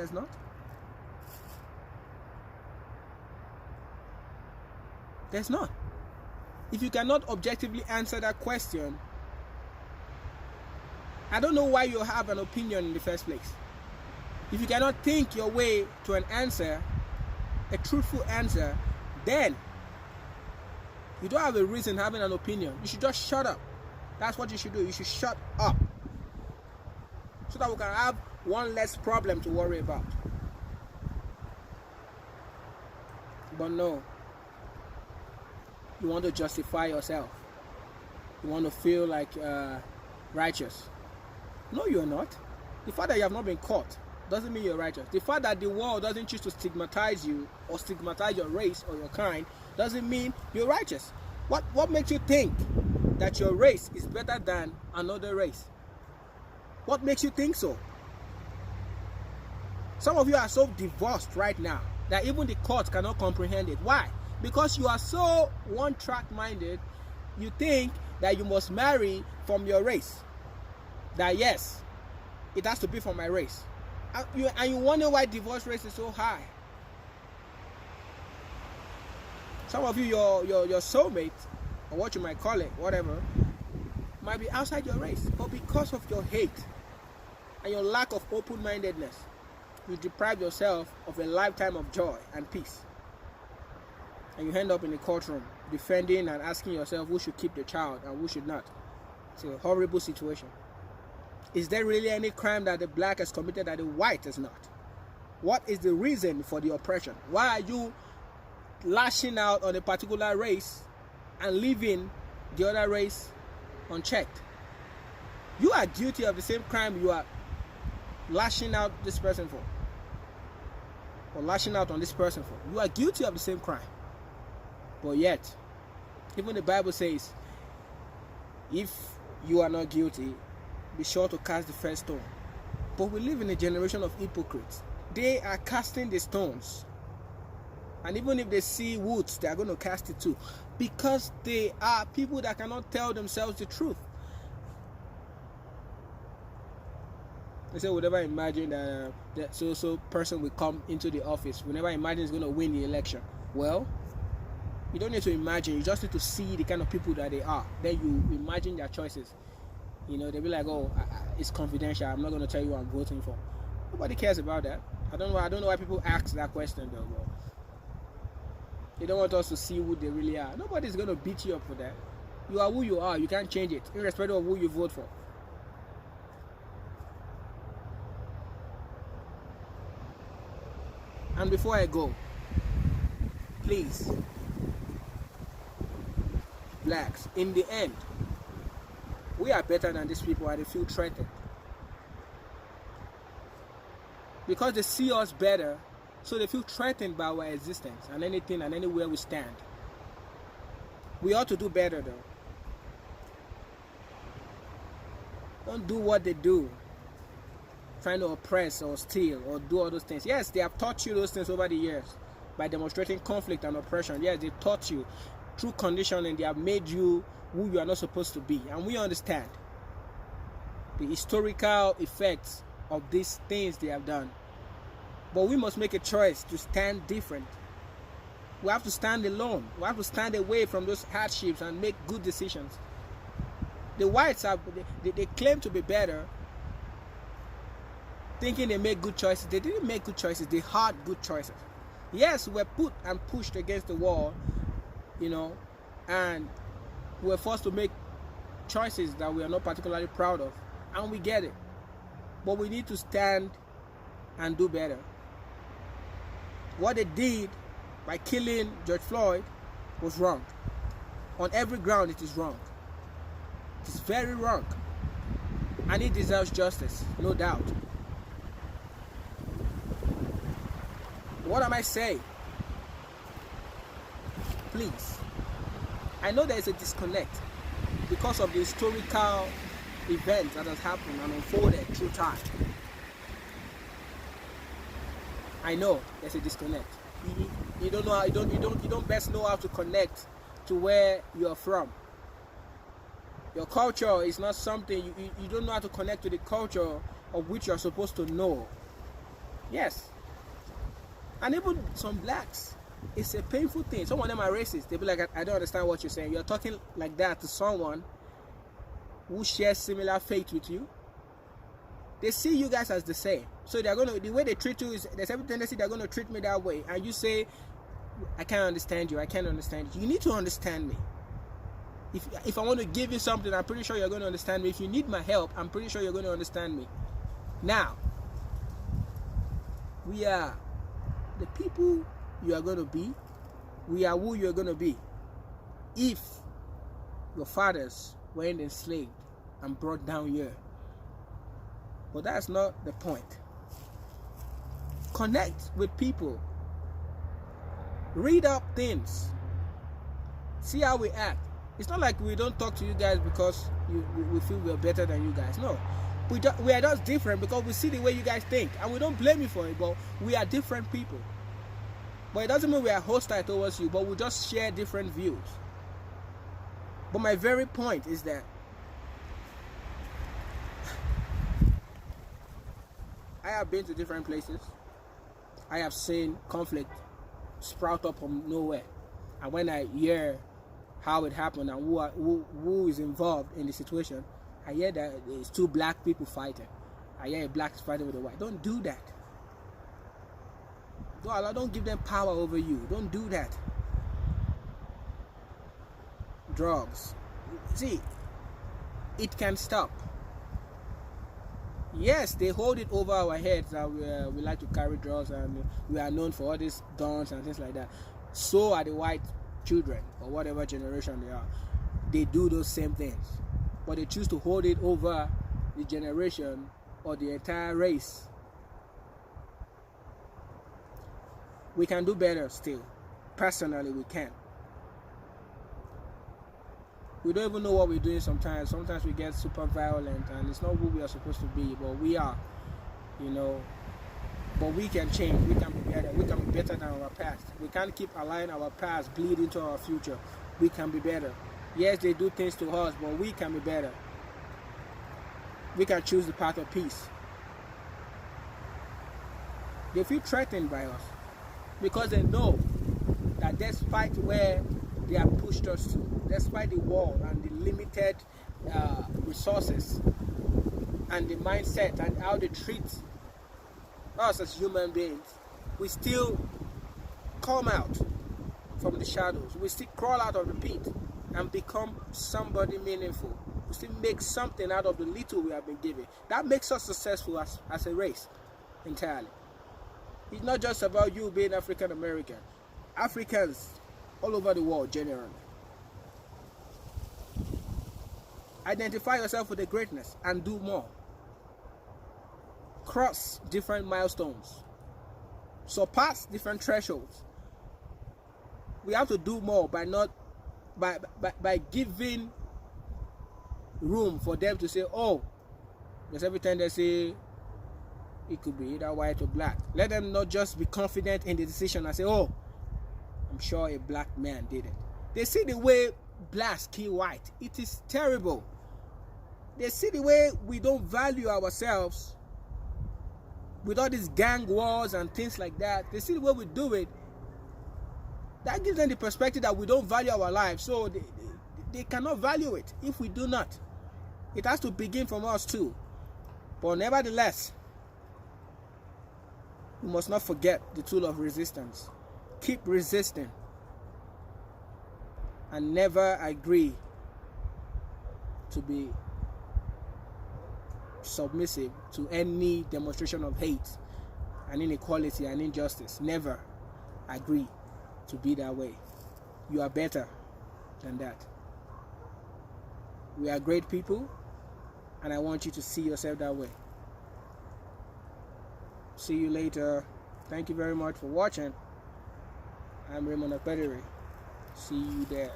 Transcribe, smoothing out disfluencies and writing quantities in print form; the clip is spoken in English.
There's not. There's not. If you cannot objectively answer that question, I don't know why you have an opinion in the first place. If you cannot think your way to an answer, a truthful answer, then you don't have a reason having an opinion. You should just shut up. That's what you should do. You should shut up. So that we can have one less problem to worry about. But no. You want to justify yourself. You want to feel like righteous. No, you're not. The fact that you have not been caught doesn't mean you're righteous. The fact that the world doesn't choose to stigmatize you or stigmatize your race or your kind doesn't mean you're righteous. What makes you think that your race is better than another race? What makes you think so? Some of you are so divorced right now that even the court cannot comprehend it. Why? Because you are so one-track minded, you think that you must marry from your race. That yes, it has to be from my race. And you wonder why divorce rate is so high. Some of you, your soulmate, or what you might call it, whatever, might be outside your race. But because of your hate and your lack of open-mindedness, you deprive yourself of a lifetime of joy and peace. And you end up in the courtroom defending and asking yourself who should keep the child and who should not. It's a horrible situation. Is there really any crime that the black has committed that the white has not? What is the reason for the oppression? Why are you lashing out on a particular race and leaving the other race unchecked? You are guilty of the same crime you are lashing out this person for, or lashing out on this person for. You are guilty of the same crime. But yet, even the Bible says, if you are not guilty, be sure to cast the first stone. But we live in a generation of hypocrites. They are casting the stones. And even if they see woods, they are going to cast it too. Because they are people that cannot tell themselves the truth. They say, we never imagine that so person will come into the office. We never imagine he's going to win the election. Well, you don't need to imagine. You just need to see the kind of people that they are. Then you imagine their choices. You know, they'll be like, oh, it's confidential. I'm not going to tell you who I'm voting for. Nobody cares about that. I don't know why people ask that question, though. Bro. They don't want us to see who they really are. Nobody's going to beat you up for that. You are who you are. You can't change it, irrespective of who you vote for. And before I go, please, blacks, in the end, we are better than these people and they feel threatened. Because they see us better, so they feel threatened by our existence and anything and anywhere we stand. We ought to do better though. Don't do what they do, trying to oppress or steal or do all those things. Yes, they have taught you those things over the years by demonstrating conflict and oppression. Yes, they taught you through conditioning. They have made you who you are not supposed to be, and we understand the historical effects of these things they have done. But we must make a choice to stand different. We have to stand alone. We have to stand away from those hardships and make good decisions. The whites they claim to be better, thinking they make good choices. They didn't make good choices. They had good choices. Yes, we're put and pushed against the wall, you know, and we're forced to make choices that we are not particularly proud of, and we get it. But we need to stand and do better. What they did by killing George Floyd was wrong. On every ground, it is wrong. It is very wrong. And he deserves justice, no doubt. What am I saying? Please. I know there is a disconnect because of the historical event that has happened and unfolded through time. I know there's a disconnect. You don't know how, you don't best know how to connect to where you are from. Your culture is not something you don't know how to connect to the culture of which you are supposed to know. Yes. And even some blacks, it's a painful thing. Some of them are racist. They'll be like, I don't understand what you're saying. You're talking like that to someone who shares similar faith with you. They see you guys as the same. So they're gonna, the way they treat you is, there's every tendency they're gonna treat me that way. And you say, I can't understand you, I can't understand you. You need to understand me. If I want to give you something, I'm pretty sure you're going to understand me. If you need my help, I'm pretty sure you're going to understand me. Now, we are the people you are going to be. We are who you're going to be. If your fathers were enslaved and brought down here. But that's not the point. Connect with people. Read up things. See how we act. It's not like we don't talk to you guys because we feel we're better than you guys. No. We are just different because we see the way you guys think. And we don't blame you for it, but we are different people. But it doesn't mean we are hostile towards you, but we just share different views. But my very point is that I have been to different places. I have seen conflict sprout up from nowhere. And when I hear how it happened and who is involved in the situation, I hear that it's two black people fighting. I hear a black fighting with a white. Don't do that. Don't give them power over you. Don't do that. Drugs. See, it can stop. Yes, they hold it over our heads that we like to carry drugs and we are known for all these dons and things like that. So are the white children or whatever generation they are. They do those same things, but they choose to hold it over the generation or the entire race. We can do better still. Personally, we can. We don't even know what we're doing sometimes. Sometimes we get super violent and it's not who we are supposed to be, but we are, But we can change. We can be better. We can be better than our past. We can't keep allowing our past bleed into our future. We can be better. Yes, they do things to us, but we can be better. We can choose the path of peace. They feel threatened by us because they know that despite where they have pushed us to, despite the war and the limited resources and the mindset and how they treat us as human beings, we still come out from the shadows. We still crawl out of the pit and become somebody meaningful. We still make something out of the little we have been given. That makes us successful as a race entirely. It's not just about you being African American. Africans all over the world generally. Identify yourself with the greatness and do more. Cross different milestones. Surpass different thresholds. We have to do more by giving room for them to say, oh, there's every time they say it could be either white or black. Let them not just be confident in the decision and say, oh, I'm sure a black man did it. They see the way blacks kill white. It is terrible. They see the way we don't value ourselves with all these gang wars and things like that. They see the way we do it. That gives them the perspective that we don't value our lives. So they cannot value it if we do not. It has to begin from us too. But nevertheless, we must not forget the tool of resistance. Keep resisting. And never agree to be submissive to any demonstration of hate and inequality and injustice. Never agree to be that way. You are better than that. We are great people, and I want you to see yourself that way. See you later. Thank you very much for watching. I'm Raymond Akpedere. See you there.